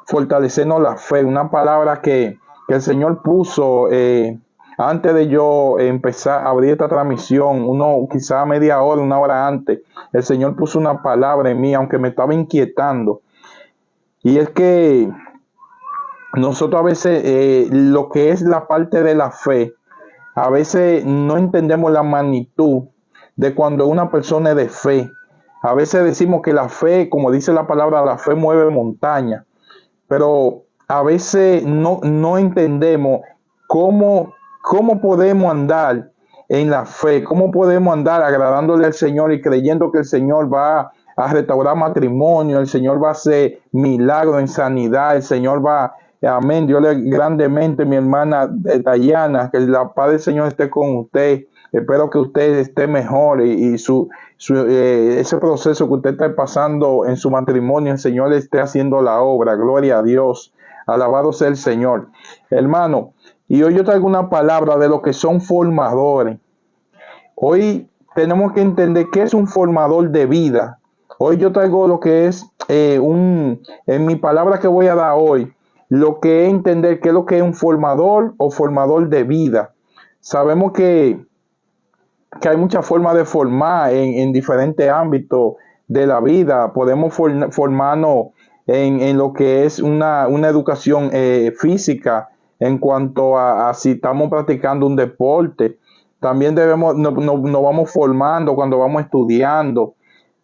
fortalecernos la fe, una palabra que el Señor puso antes de yo empezar a abrir esta transmisión, quizá media hora, una hora antes. El Señor puso una palabra en mí, aunque me estaba inquietando. Y es que nosotros a veces lo que es la parte de la fe, a veces no entendemos la magnitud de cuando una persona es de fe. A veces decimos que la fe, como dice la palabra, la fe mueve montaña, pero a veces no entendemos cómo podemos andar en la fe, cómo podemos andar agradándole al Señor y creyendo que el Señor va a restaurar matrimonio, el Señor va a hacer milagros en sanidad, el Señor va, amén, Dios le grandemente, mi hermana Dayana, que la paz del Señor esté con usted. Espero que usted esté mejor y ese proceso que usted está pasando en su matrimonio, el Señor le esté haciendo la obra. Gloria a Dios. Alabado sea el Señor. Hermano, y hoy yo traigo una palabra de lo que son formadores. Hoy tenemos que entender qué es un formador de vida. Hoy yo traigo lo que es en mi palabra que voy a dar hoy, lo que es entender qué es lo que es un formador o formador de vida. Sabemos que hay muchas formas de formar en diferentes ámbitos de la vida. Podemos formarnos en lo que es una educación física en cuanto a si estamos practicando un deporte. También nos vamos formando cuando vamos estudiando,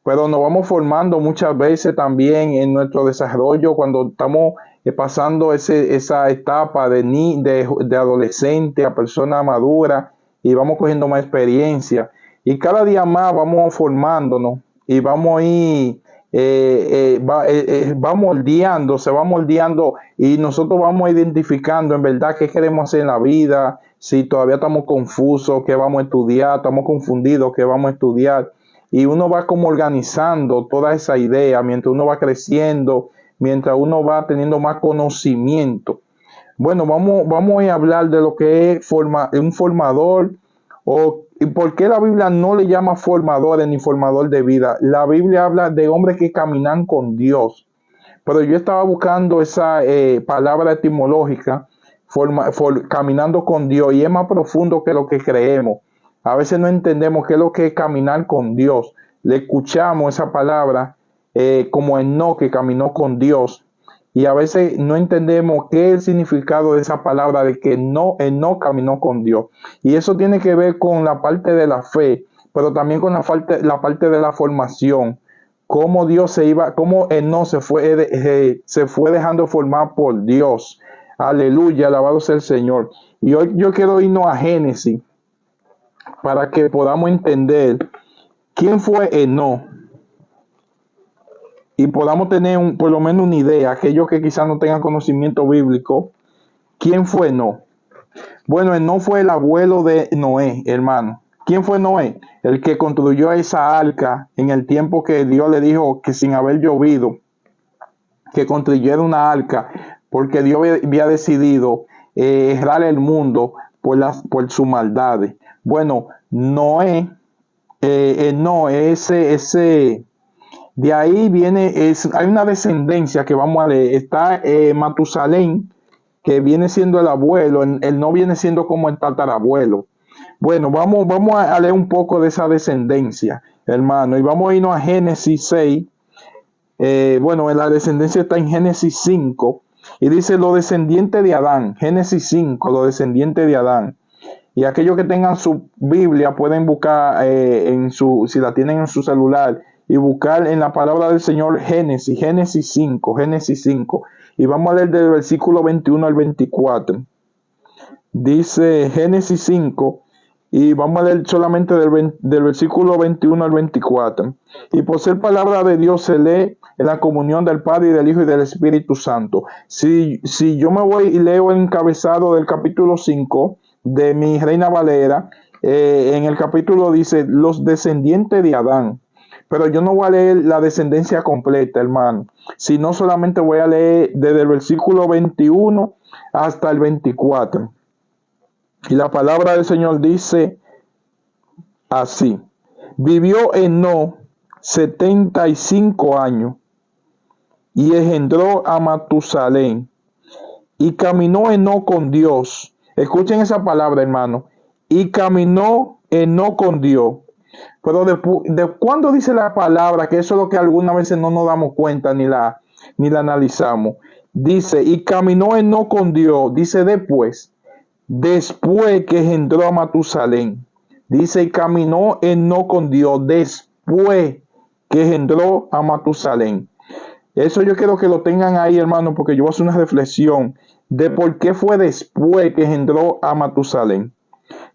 pero nos vamos formando muchas veces también en nuestro desarrollo cuando estamos pasando esa etapa de adolescente a persona madura y vamos cogiendo más experiencia. Y cada día más vamos formándonos y vamos a ir, va moldeando, se va moldeando y nosotros vamos identificando en verdad qué queremos hacer en la vida, si todavía estamos confusos, qué vamos a estudiar, estamos confundidos, qué vamos a estudiar. Y uno va como organizando toda esa idea mientras uno va creciendo, mientras uno va teniendo más conocimiento. Bueno, vamos a hablar de lo que es un formador y por qué la Biblia no le llama formadores ni formador de vida. La Biblia habla de hombres que caminan con Dios. Pero yo estaba buscando esa palabra etimológica, caminando con Dios, y es más profundo que lo que creemos. A veces no entendemos qué es lo que es caminar con Dios. Le escuchamos esa palabra como Enoc, que caminó con Dios. Y a veces no entendemos qué es el significado de esa palabra de que Enoc caminó con Dios. Y eso tiene que ver con la parte de la fe, pero también con la parte de la formación. Cómo Enoc se fue dejando formar por Dios. Aleluya, alabado sea el Señor. Y hoy yo quiero irnos a Génesis para que podamos entender quién fue Enoc y podamos tener por lo menos una idea, aquellos que quizás no tengan conocimiento bíblico, quién fue Enoc. Bueno, Enoc fue el abuelo de Noé, hermano. ¿Quién fue Noé? El que construyó esa arca en el tiempo que Dios le dijo que sin haber llovido, que construyera una arca, porque Dios había decidido errar el mundo por su maldades. Bueno, Noé, de ahí hay una descendencia que vamos a leer. Está Matusalén, que viene siendo el abuelo, él no viene siendo como el tatarabuelo. Bueno, vamos a leer un poco de esa descendencia, hermano, y vamos a irnos a Génesis 6. Bueno, la descendencia está en Génesis 5, y dice los descendientes de Adán. Génesis 5, los descendientes de Adán. Y aquellos que tengan su Biblia pueden buscar si la tienen en su celular, y buscar en la palabra del Señor Génesis 5. Y vamos a leer del versículo 21 al 24. Dice Génesis 5, y vamos a leer solamente del versículo 21 al 24. Y por ser palabra de Dios se lee en la comunión del Padre y del Hijo y del Espíritu Santo. Si yo me voy y leo el encabezado del capítulo 5 de mi Reina Valera, en el capítulo dice los descendientes de Adán. Pero yo no voy a leer la descendencia completa, hermano, sino solamente voy a leer desde el versículo 21 hasta el 24. Y la palabra del Señor dice así: vivió Enoc 75 años y engendró a Matusalén. Y caminó Enoc con Dios. Escuchen esa palabra, hermano. Y caminó Enoc con Dios. Pero de cuándo dice la palabra, que eso es lo que algunas veces no nos damos cuenta ni la analizamos. Dice, y caminó Enoc con Dios. Dice después que engendró a Matusalén. Dice, y caminó Enoc con Dios después que engendró a Matusalén. Eso yo quiero que lo tengan ahí, hermano, porque yo voy a hacer una reflexión de por qué fue después que engendró a Matusalén.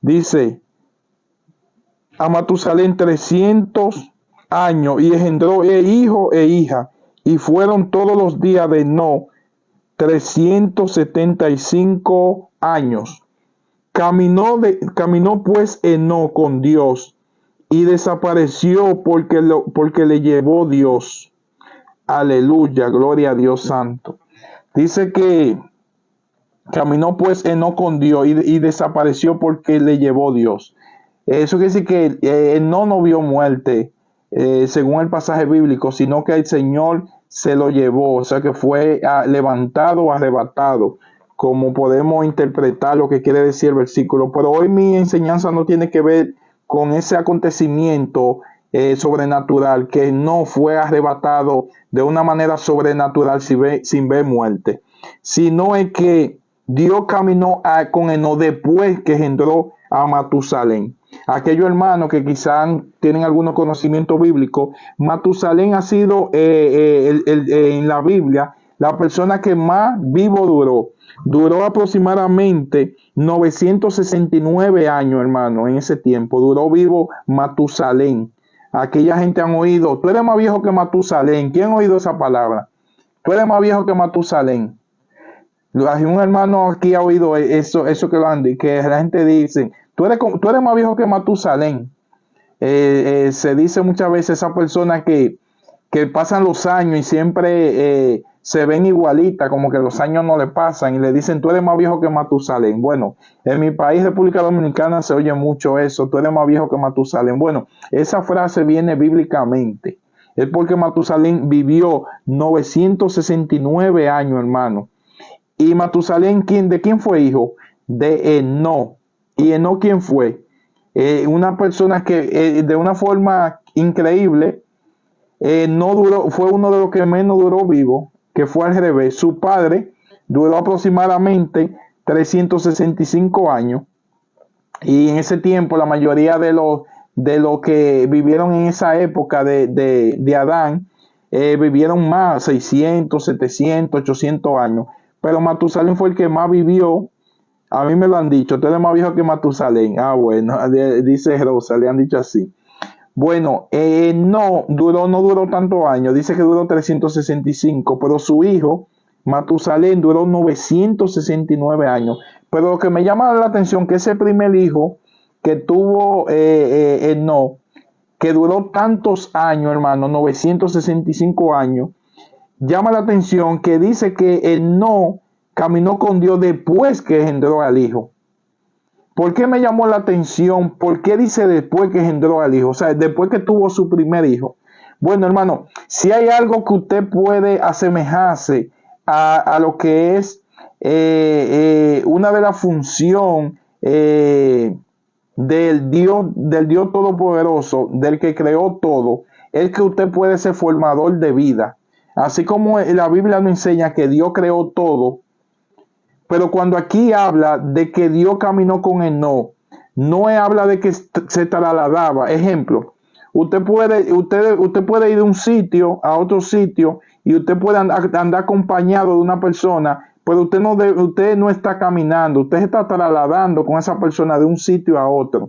Dice, a Matusalén 300 años y engendró hijo e hija, y fueron todos los días de Enoc 375 años. Caminó pues Enoc con Dios y desapareció porque le llevó Dios. Aleluya, gloria a Dios santo. Dice que caminó pues Enoc con Dios y desapareció porque le llevó Dios. Eso quiere decir que Enoc no vio muerte, según el pasaje bíblico, sino que el Señor se lo llevó, o sea que fue levantado o arrebatado, como podemos interpretar lo que quiere decir el versículo. Pero hoy mi enseñanza no tiene que ver con ese acontecimiento sobrenatural, que no fue arrebatado de una manera sobrenatural sin ver muerte, sino es que Dios caminó con Enoc después que engendró a Matusalén. Aquellos hermanos que quizás tienen algunos conocimientos bíblicos, Matusalén ha sido en la Biblia la persona que más vivo duró. Duró aproximadamente 969 años, hermano, en ese tiempo. Duró vivo Matusalén. Aquella gente han oído, tú eres más viejo que Matusalén. ¿Quién ha oído esa palabra? Tú eres más viejo que Matusalén. Un hermano aquí ha oído eso que lo han dicho, que la gente dice, tú eres más viejo que Matusalén. Se dice muchas veces esa persona que pasan los años y siempre se ven igualitas, como que los años no le pasan y le dicen, tú eres más viejo que Matusalén. Bueno, en mi país, República Dominicana, se oye mucho eso, tú eres más viejo que Matusalén. Bueno, esa frase viene bíblicamente. Es porque Matusalén vivió 969 años, hermano. Y Matusalén, ¿de quién fue hijo? De Enoc. ¿Y Enoc quién fue? Una persona que de una forma increíble no duró, fue uno de los que menos duró vivo, que fue al revés. Su padre duró aproximadamente 365 años, y en ese tiempo la mayoría de los que vivieron en esa época de Adán vivieron más, 600, 700, 800 años. Pero Matusalén fue el que más vivió. A mí me lo han dicho, tú eres más viejo que Matusalén. Ah, bueno, dice Rosa, le han dicho así. Bueno, no duró tantos años, dice que duró 365, pero su hijo, Matusalén, duró 969 años. Pero lo que me llama la atención que ese primer hijo que tuvo no, que duró tantos años, hermano, 965 años, llama la atención que dice que no caminó con Dios después que engendró al hijo. ¿Por qué me llamó la atención? ¿Por qué dice después que engendró al hijo? O sea, después que tuvo su primer hijo. Bueno, hermano, si hay algo que usted puede asemejarse a lo que es una de las funciones del Dios Todopoderoso, del que creó todo, es que usted puede ser formador de vida. Así como la Biblia nos enseña que Dios creó todo, pero cuando aquí habla de que Dios caminó con Enoc, no habla de que se trasladaba. Ejemplo, usted puede ir de un sitio a otro sitio y usted puede andar acompañado de una persona, pero usted no está caminando, usted está trasladando con esa persona de un sitio a otro.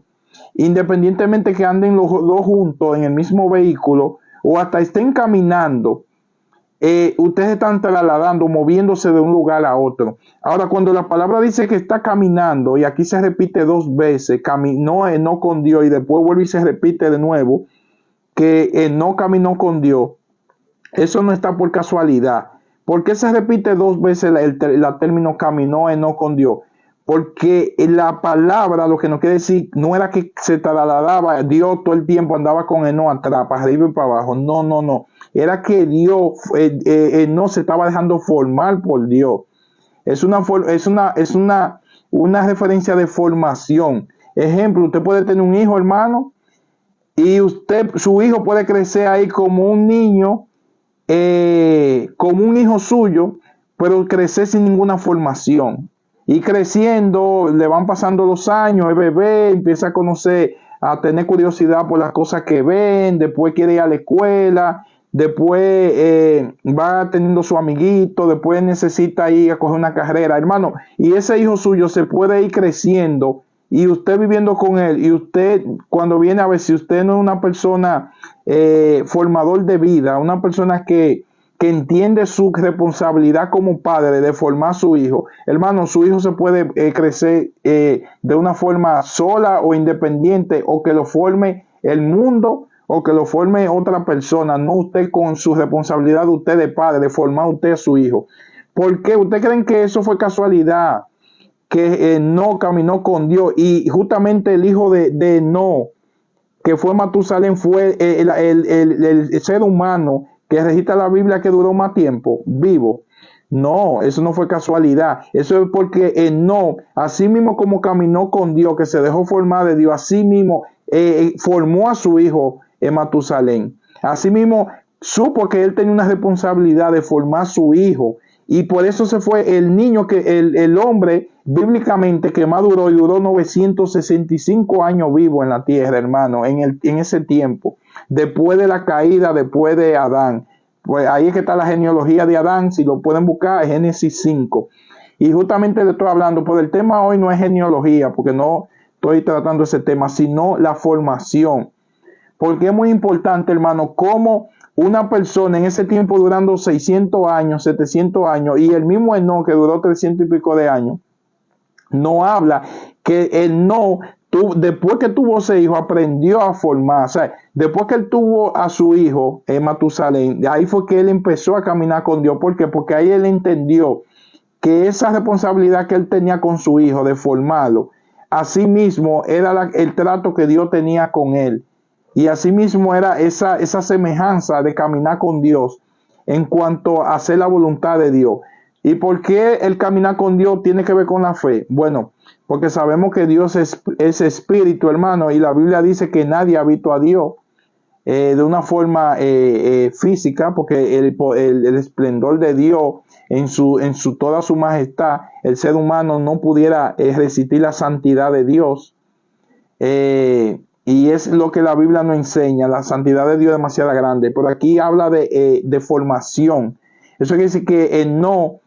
Independientemente que anden los dos juntos en el mismo vehículo o hasta estén caminando, ustedes están trasladando, moviéndose de un lugar a otro. Ahora, cuando la palabra dice que está caminando, y aquí se repite dos veces, caminó Enoc con Dios, y después vuelve y se repite de nuevo, que Enoc caminó con Dios, eso no está por casualidad. ¿Por qué se repite dos veces el término caminó Enoc con Dios? Porque la palabra lo que nos quiere decir no era que se trasladaba, Dios todo el tiempo andaba con Enoc atrás, para arriba y para abajo. No. era que Dios no se estaba dejando formar por Dios. Es una referencia de formación. Ejemplo, usted puede tener un hijo, hermano, y su hijo puede crecer ahí como un niño, como un hijo suyo, pero crecer sin ninguna formación. Y creciendo, le van pasando los años, el bebé empieza a conocer, a tener curiosidad por las cosas que ven, después quiere ir a la escuela, después va teniendo su amiguito, después necesita ir a coger una carrera, hermano, y ese hijo suyo se puede ir creciendo y usted viviendo con él, y usted cuando viene a ver, si usted no es una persona formador de vida, una persona que entiende su responsabilidad como padre de formar a su hijo, hermano, su hijo se puede crecer de una forma sola o independiente, o que lo forme el mundo, o que lo forme otra persona, no usted con su responsabilidad de usted de padre, de formar usted a su hijo. ¿Por qué? ¿Ustedes creen que eso fue casualidad? Que no caminó con Dios, y justamente el hijo de no, que fue Matusalén, fue el ser humano que registra la Biblia que duró más tiempo vivo. No, eso no fue casualidad. Eso es porque no, así mismo como caminó con Dios, que se dejó formar de Dios, así mismo formó a su hijo Matusalén. Así mismo supo que él tenía una responsabilidad de formar a su hijo. Y por eso se fue el niño, el hombre bíblicamente que más duró, y duró 965 años vivo en la tierra, hermano, en ese tiempo, después de la caída, después de Adán. Pues ahí es que está la genealogía de Adán, si lo pueden buscar, es Génesis 5. Y justamente le estoy hablando, pues el tema hoy no es genealogía, porque no estoy tratando ese tema, sino la formación. Porque es muy importante, hermano, cómo una persona en ese tiempo durando 600 años, 700 años, y el mismo Enoc que duró 300 y pico de años, no habla que después que tuvo ese hijo, aprendió a formar. O sea, después que él tuvo a su hijo, Matusalén, ahí fue que él empezó a caminar con Dios. ¿Por qué? Porque ahí él entendió que esa responsabilidad que él tenía con su hijo de formarlo, así mismo era el trato que Dios tenía con él. Y así mismo era esa semejanza de caminar con Dios en cuanto a hacer la voluntad de Dios. ¿Y por qué el caminar con Dios tiene que ver con la fe? Bueno, porque sabemos que Dios es espíritu, hermano, y la Biblia dice que nadie ha visto a Dios de una forma física, porque el esplendor de Dios en toda su majestad, el ser humano no pudiera resistir la santidad de Dios. Y es lo que la Biblia nos enseña, la santidad de Dios es demasiado grande. Pero aquí habla de formación. Eso quiere decir que no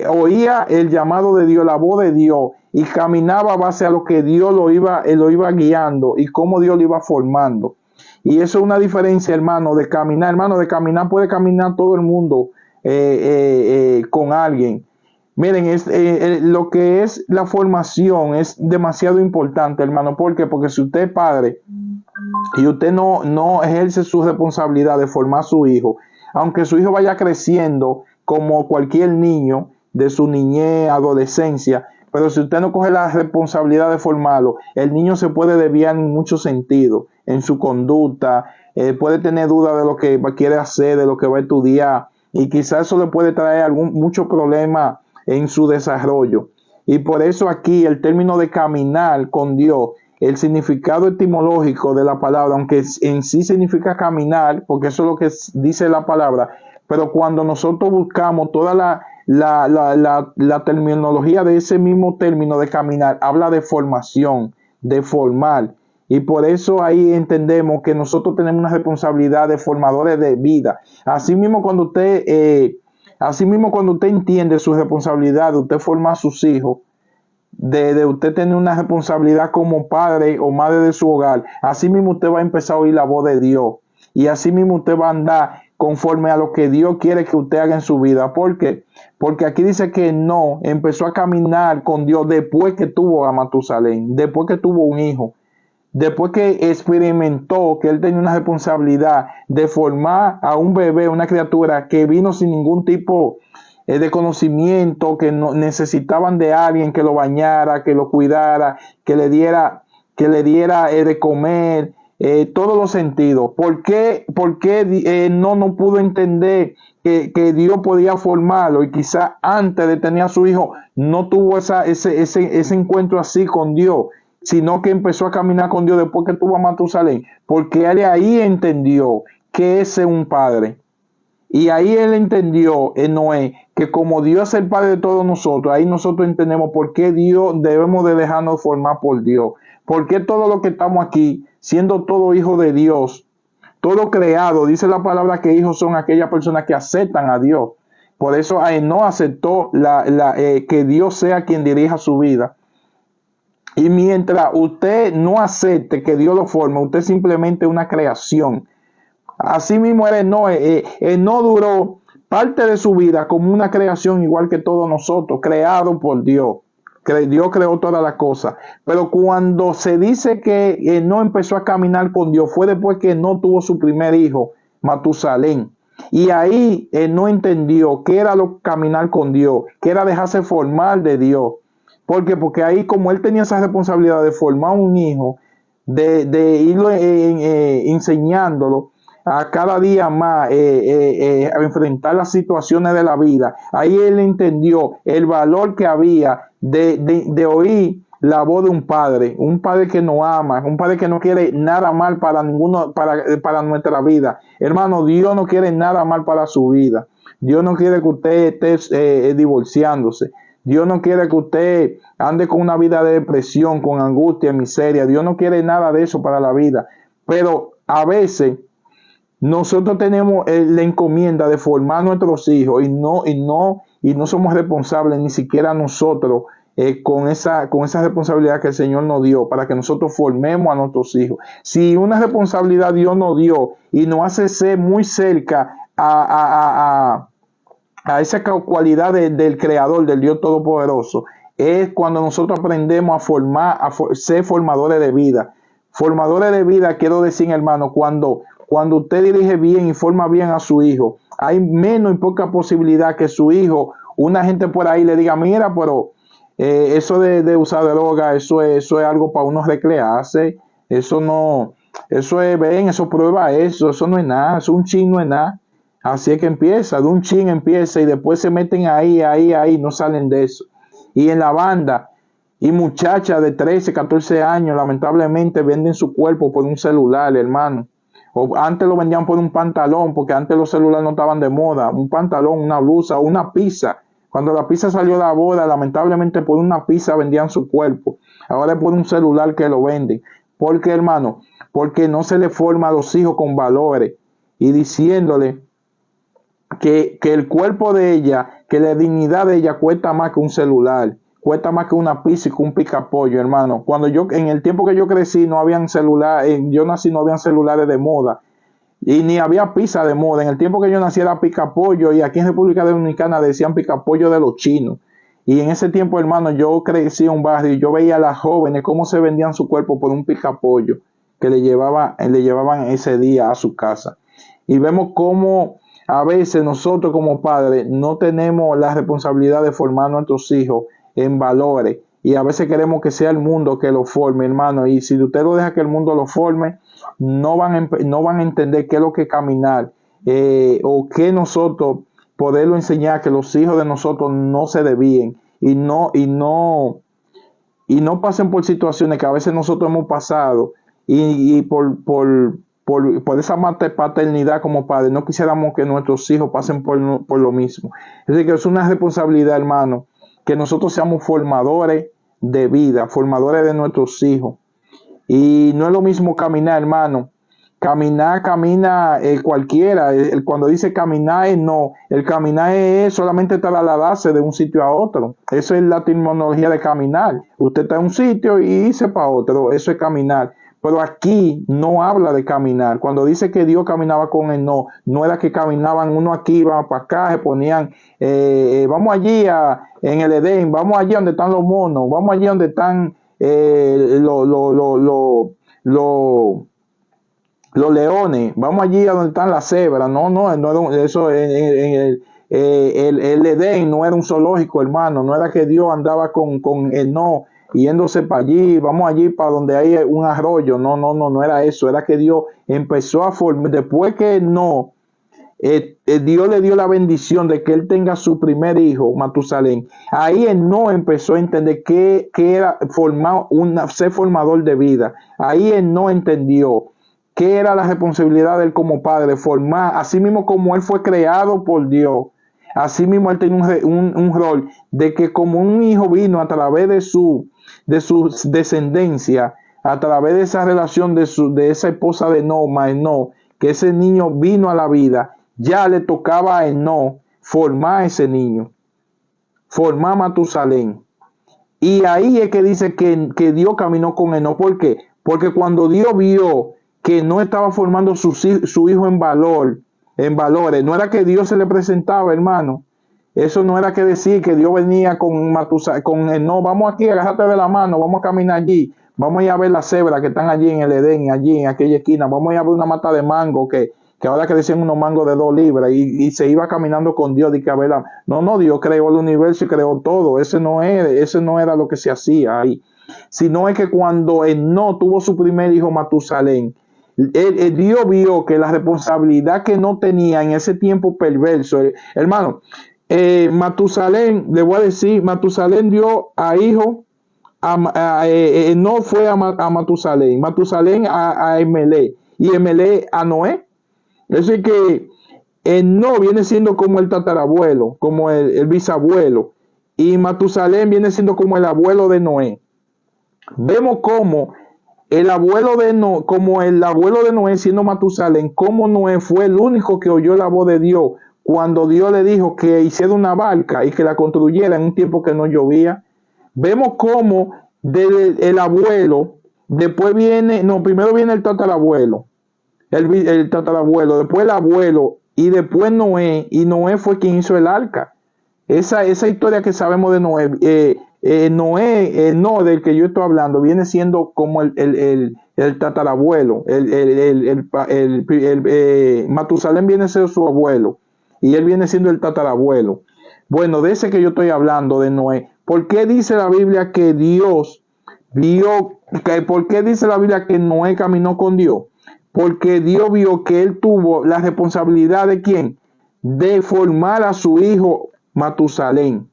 oía el llamado de Dios, la voz de Dios, y caminaba a base a lo que Dios lo iba guiando y cómo Dios lo iba formando. Y eso es una diferencia, hermano, de caminar. Hermano, de caminar puede caminar todo el mundo con alguien. Miren, lo que es la formación es demasiado importante, hermano. ¿Por qué? Porque si usted es padre y usted no ejerce su responsabilidad de formar a su hijo, aunque su hijo vaya creciendo como cualquier niño de su niñez, adolescencia, pero si usted no coge la responsabilidad de formarlo, el niño se puede desviar en muchos sentidos, en su conducta, puede tener dudas de lo que quiere hacer, de lo que va a estudiar, y quizás eso le puede traer muchos problemas en su desarrollo. Y por eso aquí el término de caminar con Dios, el significado etimológico de la palabra, aunque en sí significa caminar, porque eso es lo que dice la palabra, pero cuando nosotros buscamos toda la terminología de ese mismo término de caminar, habla de formación, de formar. Y por eso ahí entendemos que nosotros tenemos una responsabilidad de formadores de vida. Asimismo, cuando usted entiende su responsabilidad de usted formar a sus hijos, de usted tener una responsabilidad como padre o madre de su hogar, así mismo usted va a empezar a oír la voz de Dios, y así mismo usted va a andar conforme a lo que Dios quiere que usted haga en su vida. ¿Por qué? Porque aquí dice que no empezó a caminar con Dios después que tuvo a Matusalén, después que tuvo un hijo, después que experimentó que él tenía una responsabilidad de formar a un bebé, una criatura que vino sin ningún tipo de conocimiento, que no, necesitaban de alguien que lo bañara, que lo cuidara, que le diera de comer, todos los sentidos. ¿Por qué no pudo entender que Dios podía formarlo? Y quizá antes de tener a su hijo no tuvo ese encuentro así con Dios, sino que empezó a caminar con Dios después que tuvo a Matusalén, porque él ahí entendió que ese es un padre. Y ahí él entendió, Noé, que como Dios es el Padre de todos nosotros, ahí nosotros entendemos por qué Dios debemos de dejarnos formar por Dios. Por qué todo lo que estamos aquí, siendo todo hijo de Dios, todo creado, dice la palabra que hijos son aquellas personas que aceptan a Dios. Por eso no aceptó que Dios sea quien dirija su vida. Y mientras usted no acepte que Dios lo forme, usted es simplemente una creación. Así mismo no duró parte de su vida como una creación igual que todos nosotros, creado por Dios. Dios creó todas las cosas. Pero cuando se dice que no empezó a caminar con Dios, fue después que no tuvo su primer hijo, Matusalén. Y ahí no entendió qué era lo caminar con Dios, qué era dejarse formar de Dios. Porque ahí como él tenía esa responsabilidad de formar un hijo, de irlo enseñándolo, a cada día más a enfrentar las situaciones de la vida. Ahí él entendió el valor que había de oír la voz de un padre que nos ama, un padre que no quiere nada mal para nuestra vida. Hermano, Dios no quiere nada mal para su vida. Dios no quiere que usted esté divorciándose. Dios no quiere que usted ande con una vida de depresión, con angustia, miseria. Dios no quiere nada de eso para la vida. Pero a veces nosotros tenemos la encomienda de formar a nuestros hijos y no somos responsables ni siquiera nosotros con esa responsabilidad que el Señor nos dio para que nosotros formemos a nuestros hijos. Si una responsabilidad Dios nos dio y nos hace ser muy cerca a esa cualidad del Creador, del Dios Todopoderoso, es cuando nosotros aprendemos a ser formadores de vida. Formadores de vida, quiero decir, hermano, cuando usted dirige bien y forma bien a su hijo, hay menos y poca posibilidad que su hijo, una gente por ahí le diga, mira, pero eso de usar droga, eso es algo para uno recrearse, eso prueba eso no es nada, eso un chin no es nada. Así es que empieza, de un chin empieza y después se meten ahí, no salen de eso. Y en la banda, y muchachas de 13, 14 años, lamentablemente venden su cuerpo por un celular, hermano. O antes lo vendían por un pantalón, porque antes los celulares no estaban de moda. Un pantalón, una blusa, una pizza. Cuando la pizza salió de la boda, lamentablemente por una pizza vendían su cuerpo. Ahora es por un celular que lo venden. ¿Por qué, hermano? Porque no se le forma a los hijos con valores y diciéndole que el cuerpo de ella, que la dignidad de ella cuesta más que un celular, cuesta más que una pizza y que un picapollo, hermano. En el tiempo que yo crecí no habían celulares, yo nací no habían celulares de moda y ni había pizza de moda. En el tiempo que yo nací era picapollo y aquí en República Dominicana decían picapollo de los chinos. Y en ese tiempo, hermano, yo crecí en un barrio y yo veía a las jóvenes cómo se vendían su cuerpo por un picapollo que le llevaban ese día a su casa. Y vemos cómo a veces nosotros como padres no tenemos la responsabilidad de formar a nuestros hijos en valores y a veces queremos que sea el mundo que lo forme, hermano, y si usted lo deja que el mundo lo forme, no van a entender qué es lo que es caminar o qué nosotros poderlo enseñar, que los hijos de nosotros no se desvíen y no pasen por situaciones que a veces nosotros hemos pasado y por esa paternidad como padre, no quisiéramos que nuestros hijos pasen por lo mismo. Es decir, que es una responsabilidad, hermano, que nosotros seamos formadores de vida, formadores de nuestros hijos. Y no es lo mismo caminar, hermano. Camina cualquiera. Cuando dice caminar, no. El caminar es solamente trasladarse de un sitio a otro. Eso es la terminología de caminar. Usted está en un sitio y irse para otro. Eso es caminar. Pero aquí no habla de caminar. Cuando dice que Dios caminaba con él, no era que caminaban uno aquí, iban para acá, se ponían, vamos allí en el Edén, vamos allí donde están los monos, vamos allí donde están los leones, vamos allí a donde están las cebras. No eso el Edén no era un zoológico, hermano. No era que Dios andaba con yéndose para allí, vamos allí para donde hay un arroyo. No era eso, era que Dios empezó a formar, después que no, Dios le dio la bendición de que él tenga su primer hijo, Matusalén. Ahí él no empezó a entender que era ser formador de vida. Ahí él no entendió qué era la responsabilidad de él como padre, formar, así mismo como él fue creado por Dios. Así mismo él tenía un rol de que como un hijo vino a través de su descendencia, a través de esa relación de esa esposa de no, que ese niño vino a la vida, ya le tocaba a Enoc formar a ese niño, formar a Matusalén. Y ahí es que dice que Dios caminó con Enoc. ¿Por qué? Porque cuando Dios vio que no estaba formando su hijo en valores, no era que Dios se le presentaba, hermano. Eso no era que decir que Dios venía con Enoc, vamos aquí, agárrate de la mano, vamos a caminar allí, vamos a ir a ver las cebras que están allí en el Edén, allí en aquella esquina, vamos a ir a ver una mata de mango que ahora que decían unos mangos de 2 libras y se iba caminando con Dios. No, Dios creó el universo y creó todo. Ese no era lo que se hacía ahí. Sino es que cuando Enoc tuvo su primer hijo, Matusalén, Dios vio que la responsabilidad que no tenía en ese tiempo perverso, hermano, Matusalén, le voy a decir, Matusalén dio a hijo, no fue a Matusalén a Emelec, y Emelec a Noé. Es decir que no viene siendo como el tatarabuelo, como el bisabuelo, y Matusalén viene siendo como el abuelo de Noé. Vemos como el abuelo de Noé, siendo Matusalén, como Noé fue el único que oyó la voz de Dios cuando Dios le dijo que hiciera una barca y que la construyera en un tiempo que no llovía. Vemos como el abuelo, primero viene el tatarabuelo, el tatarabuelo, después el abuelo y después Noé, y Noé fue quien hizo el arca. Esa historia que sabemos de Noé, no del que yo estoy hablando, viene siendo como el tatarabuelo, Matusalén viene siendo su abuelo y él viene siendo el tatarabuelo. Bueno, de ese que yo estoy hablando, de Noé. ¿Por qué dice la Biblia que por qué dice la Biblia que Noé caminó con Dios? Porque Dios vio que él tuvo la responsabilidad de ¿quién? De formar a su hijo Matusalén.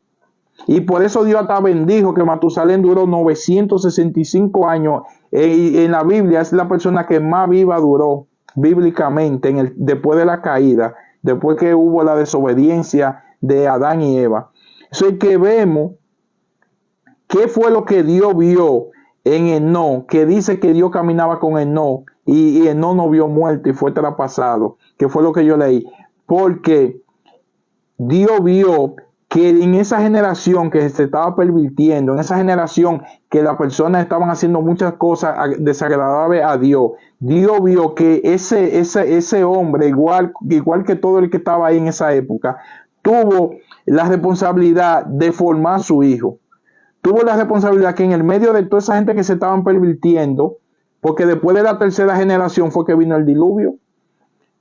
Y por eso Dios hasta bendijo que Matusalén duró 965 años. En la Biblia es la persona que más viva duró bíblicamente después de la caída, después que hubo la desobediencia de Adán y Eva. Eso es que vemos qué fue lo que Dios vio en Enoc, que dice que Dios caminaba con Enoc y Enoc no vio muerte y fue traspasado, que fue lo que yo leí. Porque Dios vio que en esa generación que se estaba pervirtiendo, en esa generación que las personas estaban haciendo muchas cosas desagradables a Dios, Dios vio que ese hombre, igual que todo el que estaba ahí en esa época, tuvo la responsabilidad de formar a su hijo. Tuvo la responsabilidad que en el medio de toda esa gente que se estaban pervirtiendo, porque después de la tercera generación fue que vino el diluvio.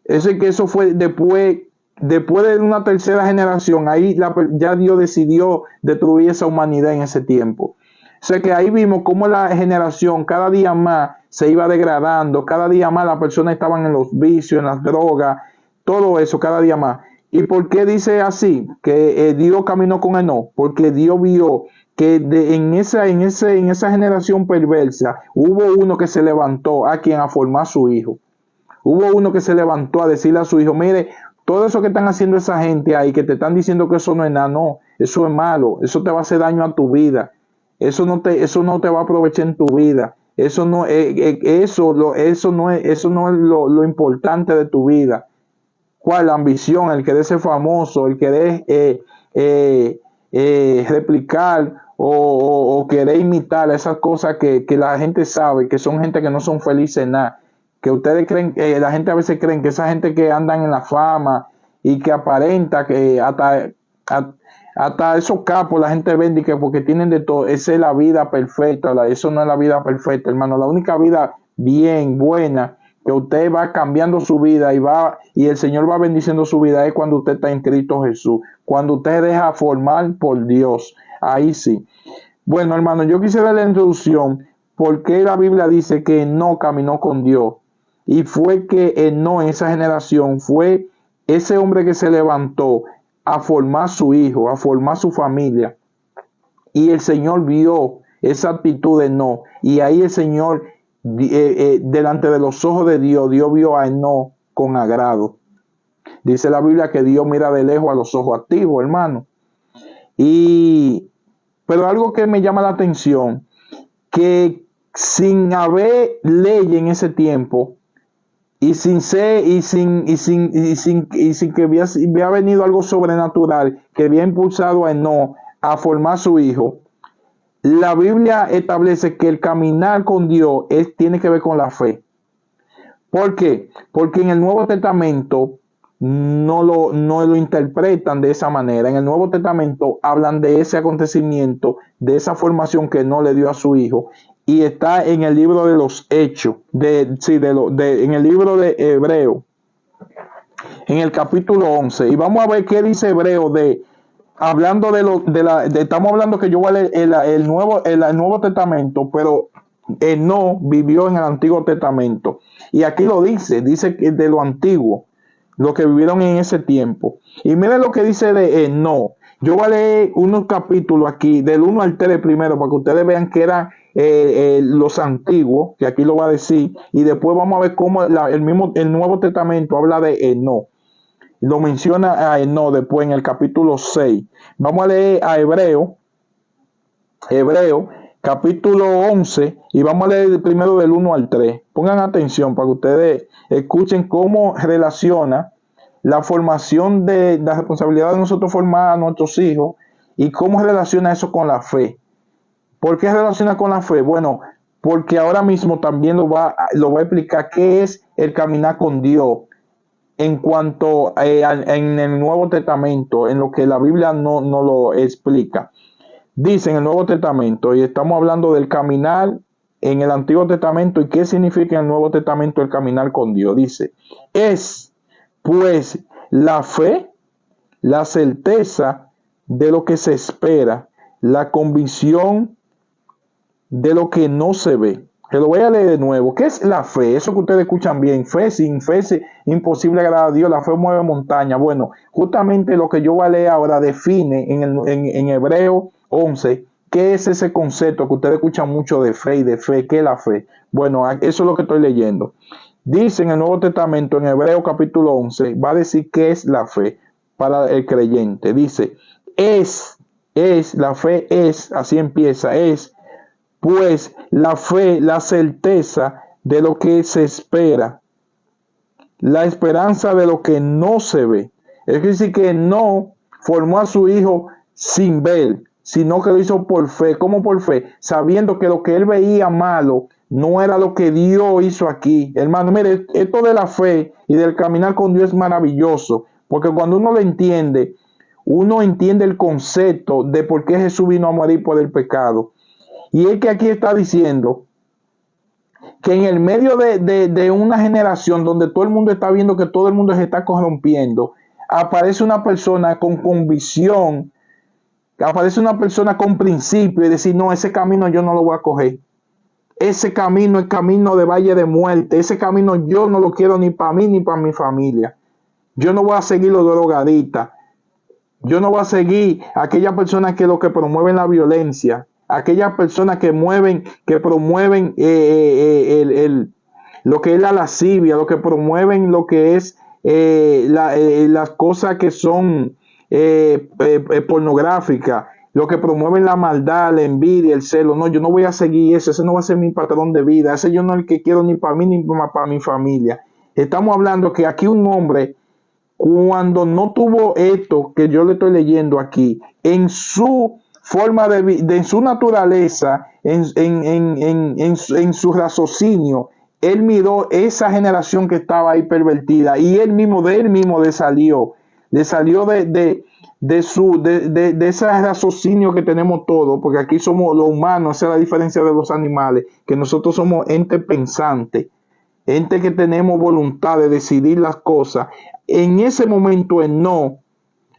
Eso fue después de una tercera generación, ahí ya Dios decidió destruir esa humanidad en ese tiempo. O sea que ahí vimos cómo la generación cada día más se iba degradando, cada día más las personas estaban en los vicios, en las drogas, todo eso cada día más. ¿Y por qué dice así? Que Dios caminó con Enoc, porque Dios vio que en esa generación perversa hubo uno que se levantó a quien a formar a su hijo. Hubo uno que se levantó a decirle a su hijo, mire, todo eso que están haciendo esa gente ahí, que te están diciendo que eso no es nada, no, eso es malo, eso te va a hacer daño a tu vida, eso no te va a aprovechar en tu vida, eso no es lo importante de tu vida. ¿Cuál? La ambición, el querer ser famoso, el querer replicar o querer imitar esas cosas que la gente sabe, que son gente que no son felices en nada. Que ustedes creen, la gente a veces creen que esa gente que andan en la fama y que aparenta que hasta esos capos la gente vende que porque tienen de todo, esa es la vida perfecta, eso no es la vida perfecta, hermano. La única vida bien, buena, que usted va cambiando su vida y el Señor va bendiciendo su vida es cuando usted está en Cristo Jesús, cuando usted deja formar por Dios, ahí sí. Bueno, hermano, yo quisiera la introducción porque la Biblia dice que no caminó con Dios y fue que no en esa generación fue ese hombre que se levantó a formar su hijo, a formar su familia, y el Señor vio esa actitud de no, y ahí el Señor delante de los ojos de Dios vio a no con agrado. Dice la Biblia que Dios mira de lejos a los ojos activos, hermano. Pero algo que me llama la atención, que sin haber ley en ese tiempo, y sin ser, y sin que había venido algo sobrenatural que había impulsado a no a formar su hijo, la Biblia establece que el caminar con Dios tiene que ver con la fe. ¿Por qué? Porque en el Nuevo Testamento no lo interpretan de esa manera. En el Nuevo Testamento hablan de ese acontecimiento, de esa formación que no le dio a su hijo, y está en el libro de los Hechos, en el libro de Hebreo, en el capítulo 11. Y vamos a ver qué dice Hebreo hablando estamos hablando que yo voy a leer el Nuevo Testamento, pero no vivió en el Antiguo Testamento. Y aquí lo dice que de lo antiguo, lo que vivieron en ese tiempo. Y miren lo que dice de no. Yo voy a leer unos capítulos aquí, del 1 al 3 primero, para que ustedes vean que eran los antiguos, que aquí lo va a decir, y después vamos a ver cómo el Nuevo Testamento habla de no. Lo menciona a no después en el capítulo 6. Vamos a leer a Hebreo, capítulo 11, y vamos a leer primero del 1 al 3. Pongan atención para que ustedes escuchen cómo relaciona la formación de la responsabilidad de nosotros formar a nuestros hijos y cómo relaciona eso con la fe. ¿Por qué relaciona con la fe? Bueno, porque ahora mismo también lo va a explicar qué es el caminar con Dios en cuanto en el Nuevo Testamento, en lo que la Biblia no lo explica. Dice en el Nuevo Testamento, y estamos hablando del caminar en el Antiguo Testamento, y qué significa en el Nuevo Testamento el caminar con Dios. Dice, es pues la fe, la certeza de lo que se espera, la convicción de lo que no se ve. Que lo voy a leer de nuevo. ¿Qué es la fe? Eso que ustedes escuchan bien. Fe, sin fe es imposible agradar a Dios. La fe mueve montaña. Bueno, justamente lo que yo voy a leer ahora define en Hebreo 11 qué es ese concepto que ustedes escuchan mucho de fe y de fe. ¿Qué es la fe? Bueno, eso es lo que estoy leyendo. Dice en el Nuevo Testamento, en Hebreo capítulo 11, va a decir qué es la fe para el creyente. Dice, la fe es, así empieza, es pues la fe, la certeza de lo que se espera, la esperanza de lo que no se ve. Es decir, que no formó a su hijo sin ver, sino que lo hizo por fe. ¿Cómo por fe? Sabiendo que lo que él veía malo no era lo que Dios hizo aquí. Hermano, mire, esto de la fe y del caminar con Dios es maravilloso, porque cuando uno lo entiende, uno entiende el concepto de por qué Jesús vino a morir por el pecado. Y es que aquí está diciendo que en el medio de una generación donde todo el mundo está viendo que todo el mundo se está corrompiendo, aparece una persona con convicción, aparece una persona con principio y decir, no, ese camino yo no lo voy a coger. Ese camino es camino de valle de muerte. Ese camino yo no lo quiero ni para mí ni para mi familia. Yo no voy a seguir los drogadictas. Yo no voy a seguir a aquellas personas que lo que promueven la violencia. Aquellas personas que promueven lo que es la lascivia, lo que promueven lo que es las cosas que son pornográficas, lo que promueven la maldad, la envidia, el celo. No, yo no voy a seguir eso, ese no va a ser mi patrón de vida, ese yo no es el que quiero ni para mí ni para mi familia. Estamos hablando que aquí un hombre, cuando no tuvo esto que yo le estoy leyendo aquí, en su forma de vida, en su naturaleza, en su raciocinio, él miró esa generación que estaba ahí pervertida y él mismo le salió de ese raciocinio que tenemos todos, porque aquí somos los humanos, esa es la diferencia de los animales, que nosotros somos ente pensante, ente que tenemos voluntad de decidir las cosas. En ese momento no,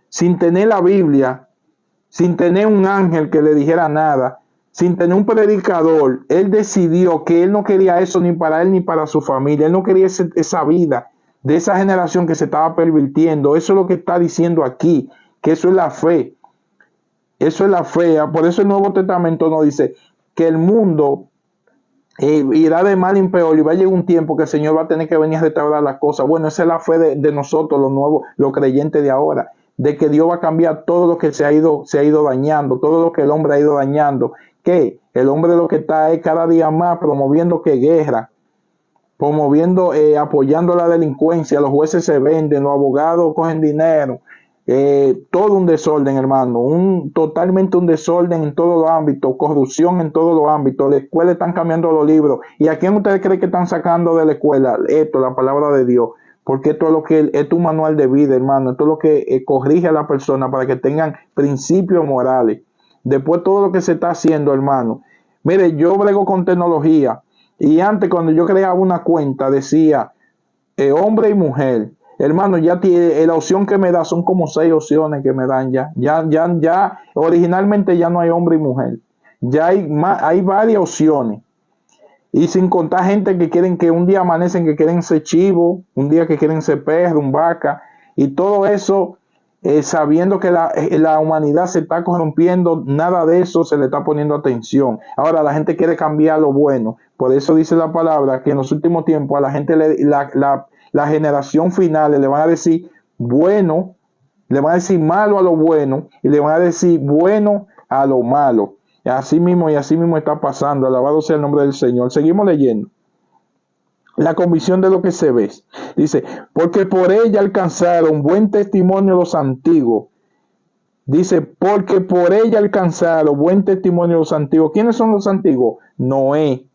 sin tener la Biblia, sin tener un ángel que le dijera nada, sin tener un predicador, él decidió que él no quería eso ni para él ni para su familia. Él no quería esa vida de esa generación que se estaba pervirtiendo. Eso es lo que está diciendo aquí, que eso es la fe. Eso es la fe. Por eso el Nuevo Testamento nos dice que el mundo irá de mal en peor y va a llegar un tiempo que el Señor va a tener que venir a restaurar las cosas. Bueno, esa es la fe de nosotros, los nuevos, los creyentes de ahora, de que Dios va a cambiar todo lo que se ha ido dañando, todo lo que el hombre ha ido dañando. Que el hombre lo que está es cada día más promoviendo que guerra, promoviendo, apoyando la delincuencia, los jueces se venden, los abogados cogen dinero, todo un desorden, hermano, totalmente un desorden en todos los ámbitos, corrupción en todos los ámbitos. La escuela están cambiando los libros. ¿Y a quién ustedes creen que están sacando de la escuela? Esto, la palabra de Dios, porque esto es lo que es tu manual de vida, hermano. Esto es lo que corrige a la persona para que tengan principios morales. Después todo lo que se está haciendo, hermano. Mire, yo brego con tecnología y antes cuando yo creaba una cuenta decía hombre y mujer. Hermano, ya tiene la opción que me da, son como 6 opciones que me dan ya. Ya, originalmente ya no hay hombre y mujer. Ya hay varias opciones. Y sin contar gente que quieren que un día amanecen que quieren ser chivo, un día que quieren ser perro, un vaca. Y todo eso, sabiendo que la humanidad se está corrompiendo, nada de eso se le está poniendo atención. Ahora la gente quiere cambiar lo bueno. Por eso dice la palabra que en los últimos tiempos a la gente la generación final le van a decir bueno, le van a decir malo a lo bueno y le van a decir bueno a lo malo. Y así mismo está pasando. Alabado sea el nombre del Señor. Seguimos leyendo. La convicción de lo que se ve. Dice, porque por ella alcanzaron buen testimonio los antiguos. Dice, porque por ella alcanzaron buen testimonio los antiguos. ¿Quiénes son los antiguos? Noé.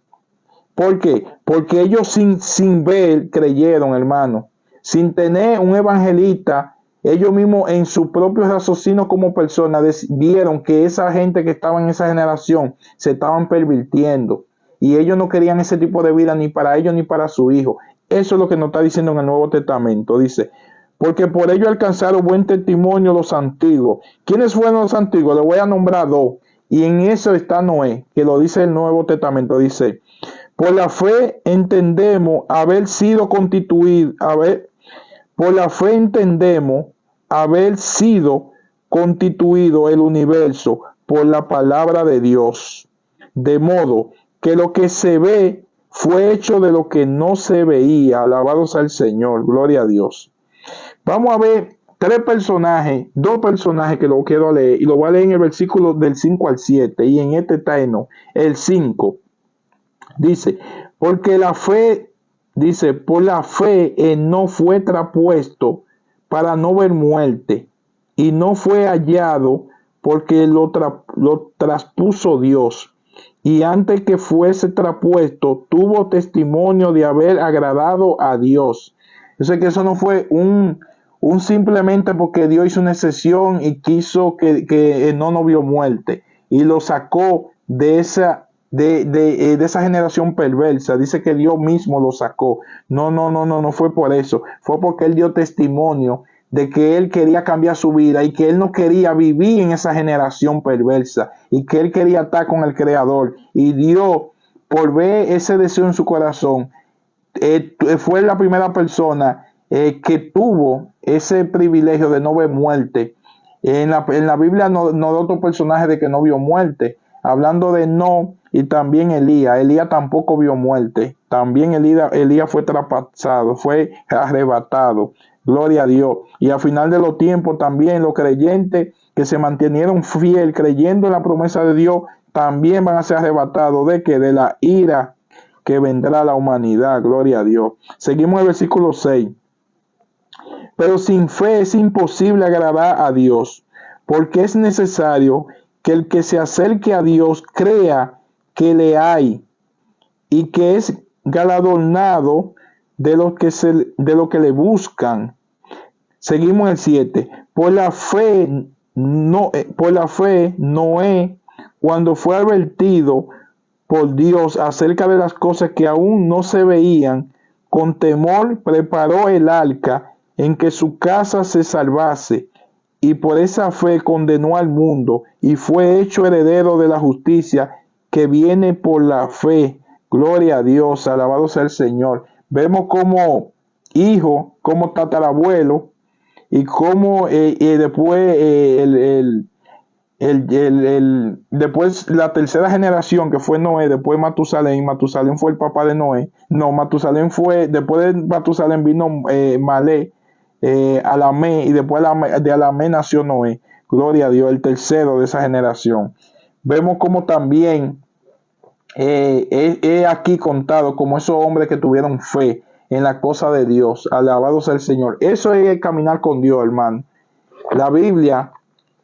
¿Por qué? Porque ellos sin ver creyeron, hermano. Sin tener un evangelista, ellos mismos en su propio raciocinio como personas vieron que esa gente que estaba en esa generación se estaban pervirtiendo. Y ellos no querían ese tipo de vida ni para ellos ni para su hijo. Eso es lo que nos está diciendo en el Nuevo Testamento. Dice, porque por ello alcanzaron buen testimonio los antiguos. ¿Quiénes fueron los antiguos? Le voy a nombrar 2. Y en eso está Noé, que lo dice el Nuevo Testamento. Dice, por la fe entendemos haber sido constituido, por la fe entendemos haber sido constituido el universo por la palabra de Dios. De modo que lo que se ve fue hecho de lo que no se veía. Alabado sea el Señor, gloria a Dios. Vamos a ver 2 personajes que lo quiero leer, y lo voy a leer en el versículo del 5 al 7, y en este está el 5. Dice, porque la fe, dice, por la fe no fue traspuesto para no ver muerte, y no fue hallado porque lo traspuso Dios. Y antes que fuese traspuesto, tuvo testimonio de haber agradado a Dios. Yo sé que eso no fue un simplemente porque Dios hizo una excepción y quiso que no vio muerte, y lo sacó de esa generación perversa. Dice que Dios mismo lo sacó. No fue por eso. Fue porque él dio testimonio de que él quería cambiar su vida y que él no quería vivir en esa generación perversa y que él quería estar con el Creador. Y Dios, por ver ese deseo en su corazón, fue la primera persona que tuvo ese privilegio de no ver muerte. En la Biblia no da otro personaje de que no vio muerte. Hablando de No, y también Elías. Elías tampoco vio muerte. También Elías fue traspasado, fue arrebatado. Gloria a Dios. Y al final de los tiempos también los creyentes que se mantenieron fiel creyendo en la promesa de Dios también van a ser arrebatados. ¿De qué? De la ira que vendrá a la humanidad. Gloria a Dios. Seguimos el versículo 6. Pero sin fe es imposible agradar a Dios, porque es necesario que el que se acerque a Dios crea que le hay y que es galardonado de los que le buscan. Seguimos el 7. Por la fe Noé, cuando fue advertido por Dios acerca de las cosas que aún no se veían, con temor preparó el arca en que su casa se salvase, y por esa fe condenó al mundo y fue hecho heredero de la justicia que viene por la fe. Gloria a Dios, alabado sea el Señor. Vemos como hijo, como tatarabuelo, y como después después la tercera generación que fue Noé, después Matusalén. Matusalén fue el papá de Noé. No, Matusalén fue, después de Matusalén vino Malé, Alamé, y después de Alamé nació Noé. Gloria a Dios, el tercero de esa generación. Vemos como también he aquí contado como esos hombres que tuvieron fe en la cosa de Dios. Alabado sea el Señor. Eso es caminar con Dios, hermano. La Biblia,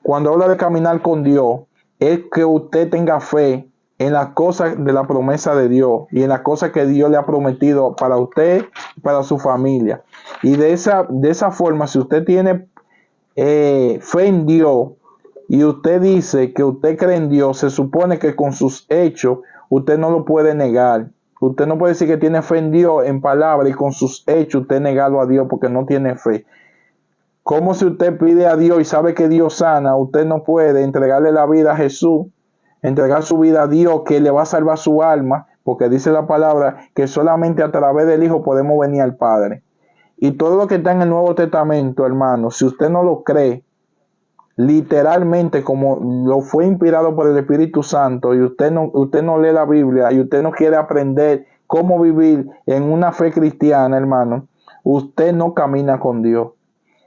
cuando habla de caminar con Dios, es que usted tenga fe en las cosas de la promesa de Dios y en las cosas que Dios le ha prometido para usted y para su familia. Y de esa forma, si usted tiene fe en Dios y usted dice que usted cree en Dios, se supone que con sus hechos usted no lo puede negar. Usted no puede decir que tiene fe en Dios en palabra y con sus hechos usted negarlo a Dios porque no tiene fe. Como si usted pide a Dios y sabe que Dios sana, usted no puede entregarle la vida a Jesús, entregar su vida a Dios que le va a salvar su alma, porque dice la palabra que solamente a través del Hijo podemos venir al Padre. Y todo lo que está en el Nuevo Testamento, hermano, si usted no lo cree, literalmente como lo fue inspirado por el Espíritu Santo, y usted no lee la Biblia y usted no quiere aprender cómo vivir en una fe cristiana, hermano, usted no camina con Dios.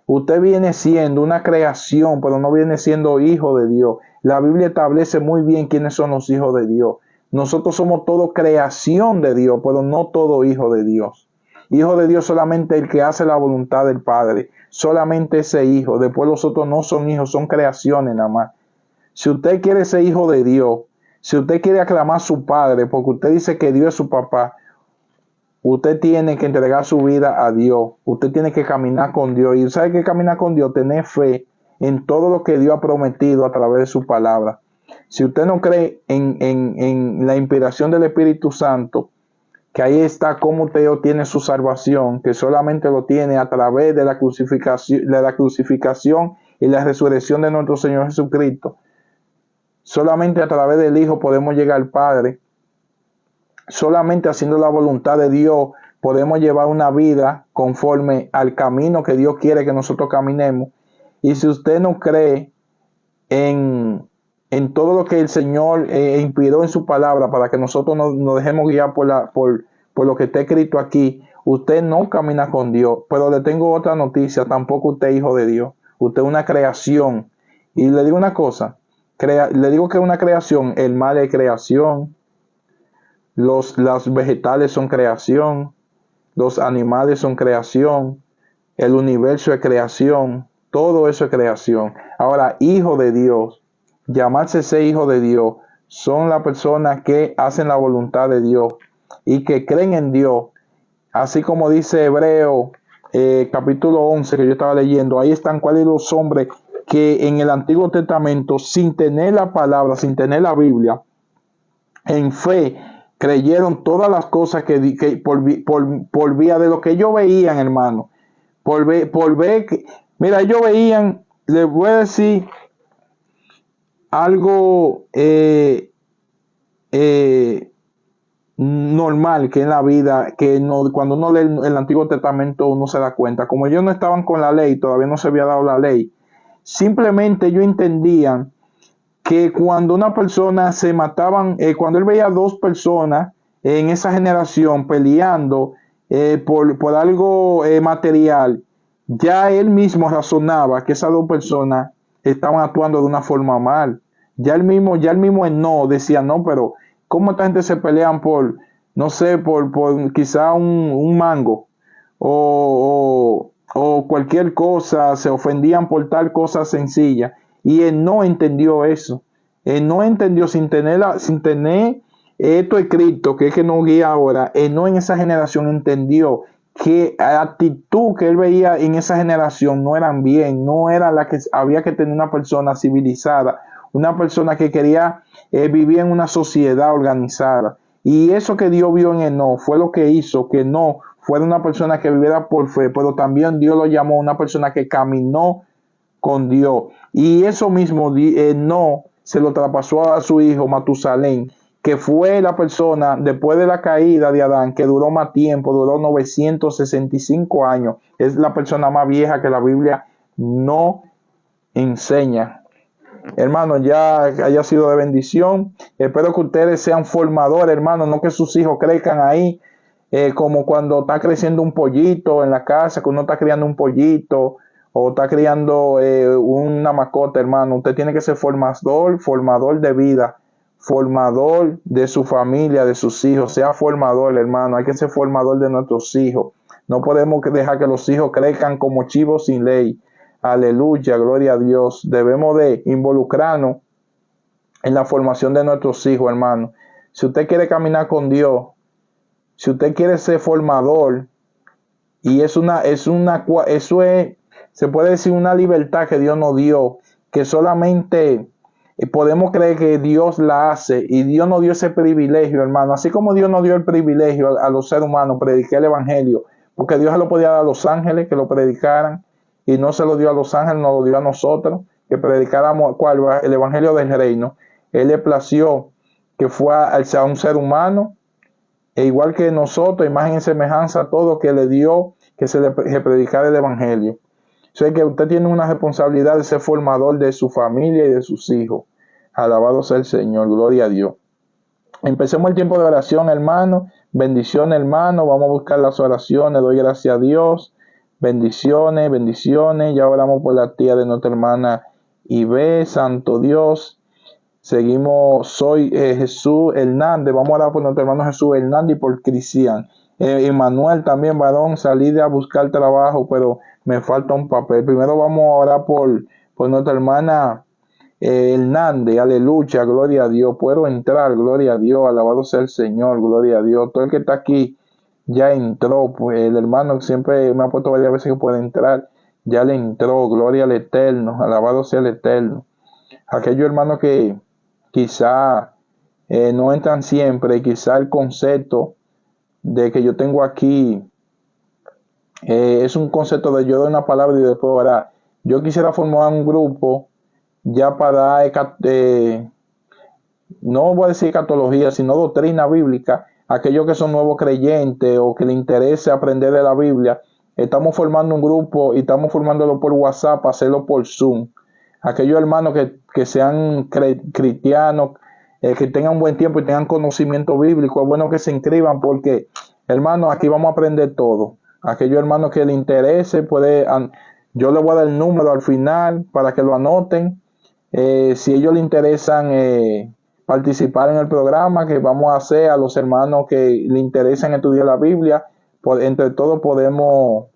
Usted viene siendo una creación, pero no viene siendo hijo de Dios. La Biblia establece muy bien quiénes son los hijos de Dios. Nosotros somos todo creación de Dios, pero no todo hijo de Dios. Hijo de Dios solamente el que hace la voluntad del Padre, solamente ese hijo. Después los otros no son hijos, son creaciones nada más. Si usted quiere ser hijo de Dios, si usted quiere aclamar a su Padre, porque usted dice que Dios es su papá, usted tiene que entregar su vida a Dios. Usted tiene que caminar con Dios. Y ¿sabe qué caminar con Dios? Tener fe en todo lo que Dios ha prometido a través de su palabra. Si usted no cree en la inspiración del Espíritu Santo, que ahí está cómo usted obtiene su salvación, que solamente lo tiene a través de la crucificación y la resurrección de nuestro Señor Jesucristo. Solamente a través del Hijo podemos llegar al Padre. Solamente haciendo la voluntad de Dios podemos llevar una vida conforme al camino que Dios quiere que nosotros caminemos. Y si usted no cree en todo lo que el Señor inspiró en su palabra para que nosotros nos dejemos guiar por lo que está escrito aquí, usted no camina con Dios. Pero le tengo otra noticia, tampoco usted es hijo de Dios. Usted es una creación. Y le digo una cosa, le digo que es una creación, el mal es creación. Los vegetales son creación, los animales son creación, el universo es creación, todo eso es creación. Ahora, hijo de Dios, llamarse ser hijo de Dios, son las personas que hacen la voluntad de Dios y que creen en Dios, así como dice Hebreo capítulo 11 que yo estaba leyendo. Ahí están cuáles los hombres que en el Antiguo Testamento, sin tener la palabra, sin tener la Biblia, en fe, creyeron todas las cosas que por vía de lo que ellos veían, hermano. Por ver que, mira, ellos veían, les voy a decir algo normal que en la vida, que no, cuando uno lee el Antiguo Testamento uno se da cuenta. Como ellos no estaban con la ley, todavía no se había dado la ley, simplemente ellos entendían que cuando una persona se mataban, cuando él veía dos personas en esa generación peleando por algo material, ya él mismo razonaba que esas dos personas estaban actuando de una forma mal. Ya él mismo no decía, no, pero ¿cómo esta gente se pelean por, no sé, por quizá un mango o cualquier cosa, se ofendían por tal cosa sencilla? Y él no entendió eso. Él no entendió sin tener esto escrito, que es que nos guía ahora. Él no en esa generación entendió que la actitud que él veía en esa generación no eran bien, no era la que había que tener una persona civilizada, una persona que quería vivir en una sociedad organizada. Y eso que Dios vio en Enoc fue lo que hizo que no fuera una persona que viviera por fe, pero también Dios lo llamó una persona que caminó con Dios. Y eso mismo no se lo traspasó a su hijo Matusalén, que fue la persona después de la caída de Adán que duró más tiempo, duró 965 años. Es la persona más vieja que la Biblia no enseña. Hermano, ya haya sido de bendición. Espero que ustedes sean formadores, hermano, no que sus hijos crezcan ahí, como cuando está creciendo un pollito en la casa, que uno está criando un pollito o está criando una mascota, hermano. Usted tiene que ser formador de vida, formador de su familia, de sus hijos. Sea formador, hermano. Hay que ser formador de nuestros hijos. No podemos dejar que los hijos crezcan como chivos sin ley. Aleluya, gloria a Dios. Debemos de involucrarnos en la formación de nuestros hijos, hermano. Si usted quiere caminar con Dios, si usted quiere ser formador, y eso es, se puede decir una libertad que Dios nos dio, que solamente podemos creer que Dios la hace, y Dios nos dio ese privilegio, hermano. Así como Dios nos dio el privilegio a los seres humanos predicar el evangelio, porque Dios se lo podía dar a los ángeles que lo predicaran, y no se lo dio a los ángeles, nos lo dio a nosotros, que predicáramos el evangelio del reino. Él le plació que fue a un ser humano, e igual que nosotros, imagen y semejanza a todo, que le dio que se predicara el evangelio. O sea que usted tiene una responsabilidad de ser formador de su familia y de sus hijos. Alabado sea el Señor, gloria a Dios. Empecemos el tiempo de oración, hermano. Bendiciones, hermano. Vamos a buscar las oraciones. Doy gracias a Dios. Bendiciones, bendiciones. Ya oramos por la tía de nuestra hermana Ibe, Santo Dios. Seguimos, soy Jesús Hernández. Vamos a orar por nuestro hermano Jesús Hernández y por Cristian. Emanuel también, varón, salí a buscar trabajo, pero me falta un papel. Primero vamos a orar por nuestra hermana Hernández. Aleluya, gloria a Dios. Puedo entrar, gloria a Dios. Alabado sea el Señor, gloria a Dios. Todo el que está aquí ya entró. Pues el hermano siempre me ha puesto varias veces que puede entrar. Ya le entró, gloria al Eterno. Alabado sea el Eterno. Aquellos hermanos que quizá no entran siempre, quizá el concepto de que yo tengo aquí es un concepto de yo doy una palabra y después orar. Yo quisiera formar un grupo ya para no voy a decir escatología, sino doctrina bíblica. Aquellos que son nuevos creyentes o que les interese aprender de la Biblia, estamos formando un grupo y estamos formándolo por WhatsApp, hacerlo por Zoom. Aquellos hermanos que sean cristianos, que tengan un buen tiempo y tengan conocimiento bíblico, es bueno que se inscriban porque, hermanos, aquí vamos a aprender todo. Aquellos hermanos que les interese, yo les voy a dar el número al final para que lo anoten. Si ellos les interesan participar en el programa que vamos a hacer, a los hermanos que les interesan estudiar la Biblia, entre todos podemos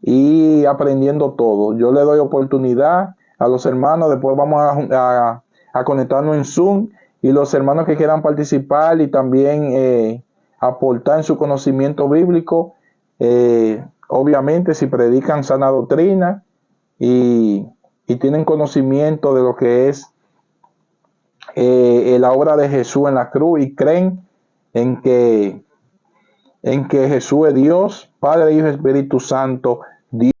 ir aprendiendo todo. Yo le doy oportunidad a los hermanos, después vamos a conectarnos en Zoom, y los hermanos que quieran participar y también aportar en su conocimiento bíblico, obviamente si predican sana doctrina y tienen conocimiento de lo que es la obra de Jesús en la cruz y creen en que Jesús es Dios, Padre, Hijo y Espíritu Santo, Dios